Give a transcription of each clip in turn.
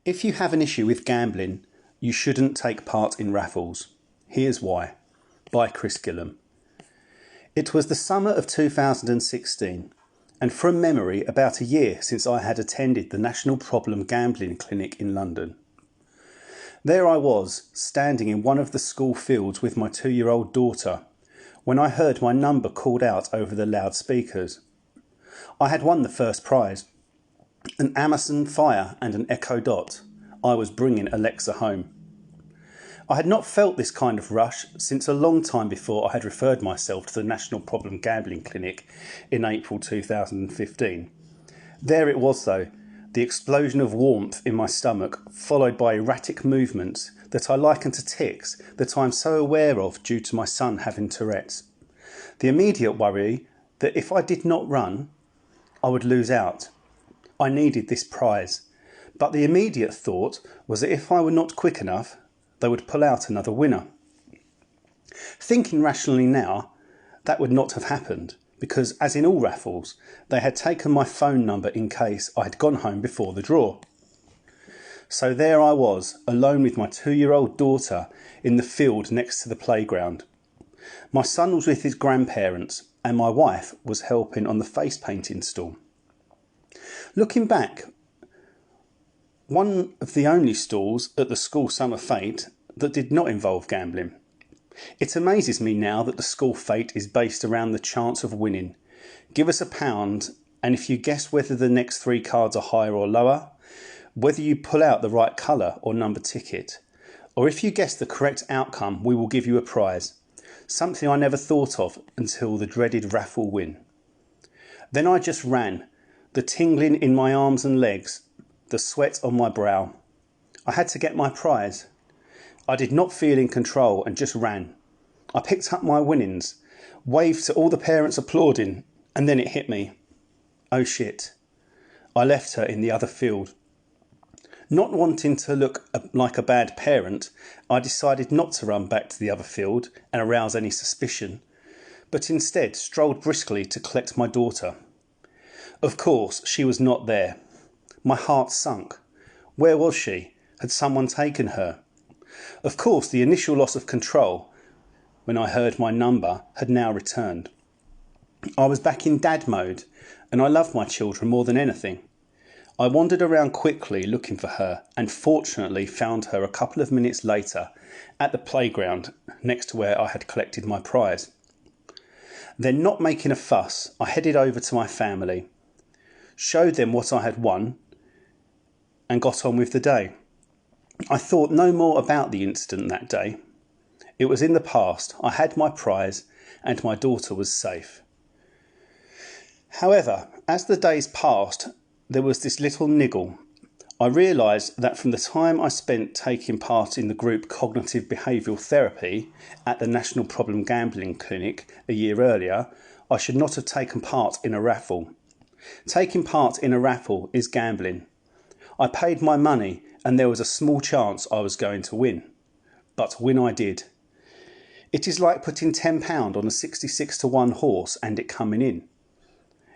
If you have an issue with gambling, you shouldn't take part in raffles. Here's why. By Chris Gilham. It was the summer of 2016, and from memory about a year since I had attended the National Problem Gambling Clinic in London. There I was, standing in one of the school fields with my 2-year-old daughter, when I heard my number called out over the loudspeakers. I had won the first prize, an Amazon Fire and an Echo Dot. I was bringing Alexa home. I had not felt this kind of rush since a long time before I had referred myself to the National Problem Gambling Clinic in April 2015. There it was though, the explosion of warmth in my stomach, followed by erratic movements that I liken to tics that I am so aware of due to my son having Tourette's. The immediate worry that if I did not run, I would lose out. I needed this prize, but the immediate thought was that if I were not quick enough, they would pull out another winner. Thinking rationally now, that would not have happened, because as in all raffles, they had taken my phone number in case I had gone home before the draw. So there I was, alone with my 2-year-old daughter in the field next to the playground. My son was with his grandparents, and my wife was helping on the face painting stall. Looking back, one of the only stalls at the school summer fete that did not involve gambling. It amazes me now that the school fete is based around the chance of winning. Give us £1, and if you guess whether the next 3 cards are higher or lower, whether you pull out the right colour or number ticket, or if you guess the correct outcome, we will give you a prize. Something I never thought of until the dreaded raffle win. Then I just ran, the tingling in my arms and legs, the sweat on my brow. I had to get my prize. I did not feel in control and just ran. I picked up my winnings, waved to all the parents applauding, and then it hit me. Oh shit. I left her in the other field. Not wanting to look like a bad parent, I decided not to run back to the other field and arouse any suspicion, but instead strolled briskly to collect my daughter. Of course, she was not there. My heart sunk. Where was she? Had someone taken her? Of course, the initial loss of control, when I heard my number, had now returned. I was back in dad mode, and I love my children more than anything. I wandered around quickly looking for her, and fortunately found her a couple of minutes later at the playground next to where I had collected my prize. Then, not making a fuss, I headed over to my family, showed them what I had won, and got on with the day. I thought no more about the incident that day. It was in the past. I had my prize and my daughter was safe. However, as the days passed, there was this little niggle. I realised that from the time I spent taking part in the group Cognitive Behavioural Therapy at the National Problem Gambling Clinic a year earlier, I should not have taken part in a raffle. Taking part in a raffle is gambling. I paid my money and there was a small chance I was going to win. But win I did. It is like putting £10 on a 66-to-1 horse and it coming in.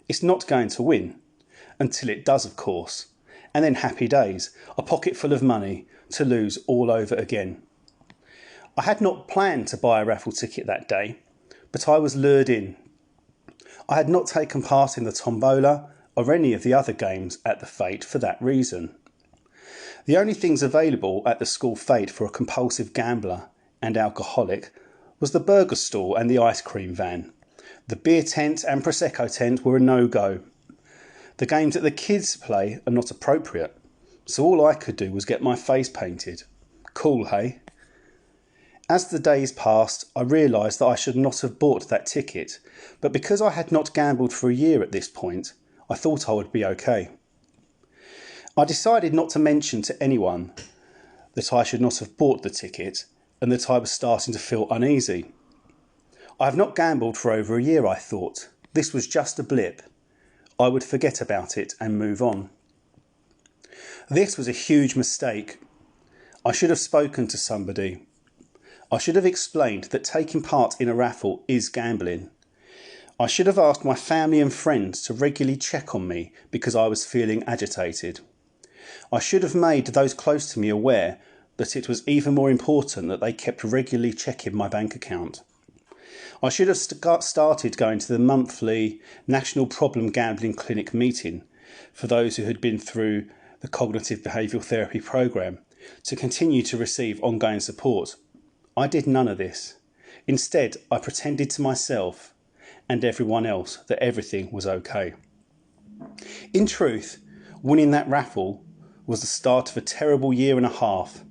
It's not going to win. Until it does, of course. And then happy days, a pocket full of money to lose all over again. I had not planned to buy a raffle ticket that day, but I was lured in. I had not taken part in the tombola or any of the other games at the fete for that reason. The only things available at the school fete for a compulsive gambler and alcoholic was the burger stall and the ice cream van. The beer tent and Prosecco tent were a no-go. The games that the kids play are not appropriate, so all I could do was get my face painted. Cool, hey? As the days passed, I realised that I should not have bought that ticket, but because I had not gambled for a year at this point, I thought I would be okay. I decided not to mention to anyone that I should not have bought the ticket and that I was starting to feel uneasy. I have not gambled for over a year, I thought. This was just a blip. I would forget about it and move on. This was a huge mistake. I should have spoken to somebody. I should have explained that taking part in a raffle is gambling. I should have asked my family and friends to regularly check on me because I was feeling agitated. I should have made those close to me aware that it was even more important that they kept regularly checking my bank account. I should have started going to the monthly National Problem Gambling Clinic meeting for those who had been through the cognitive behavioural therapy programme to continue to receive ongoing support. I did none of this. Instead, I pretended to myself and everyone else that everything was okay. In truth, winning that raffle was the start of a terrible year and a half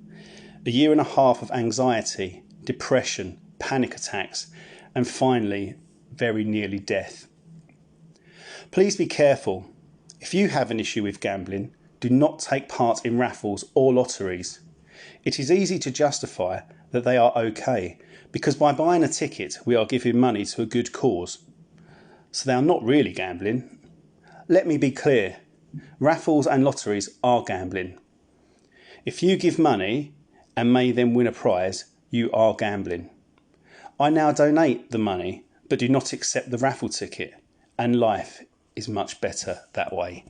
of anxiety, depression, panic attacks, and finally, very nearly death. Please be careful. If you have an issue with gambling, do not take part in raffles or lotteries. It is easy to justify that they are okay, because by buying a ticket we are giving money to a good cause. So they are not really gambling. Let me be clear. Raffles and lotteries are gambling. If you give money and may then win a prize, you are gambling. I now donate the money, but do not accept the raffle ticket, and life is much better that way.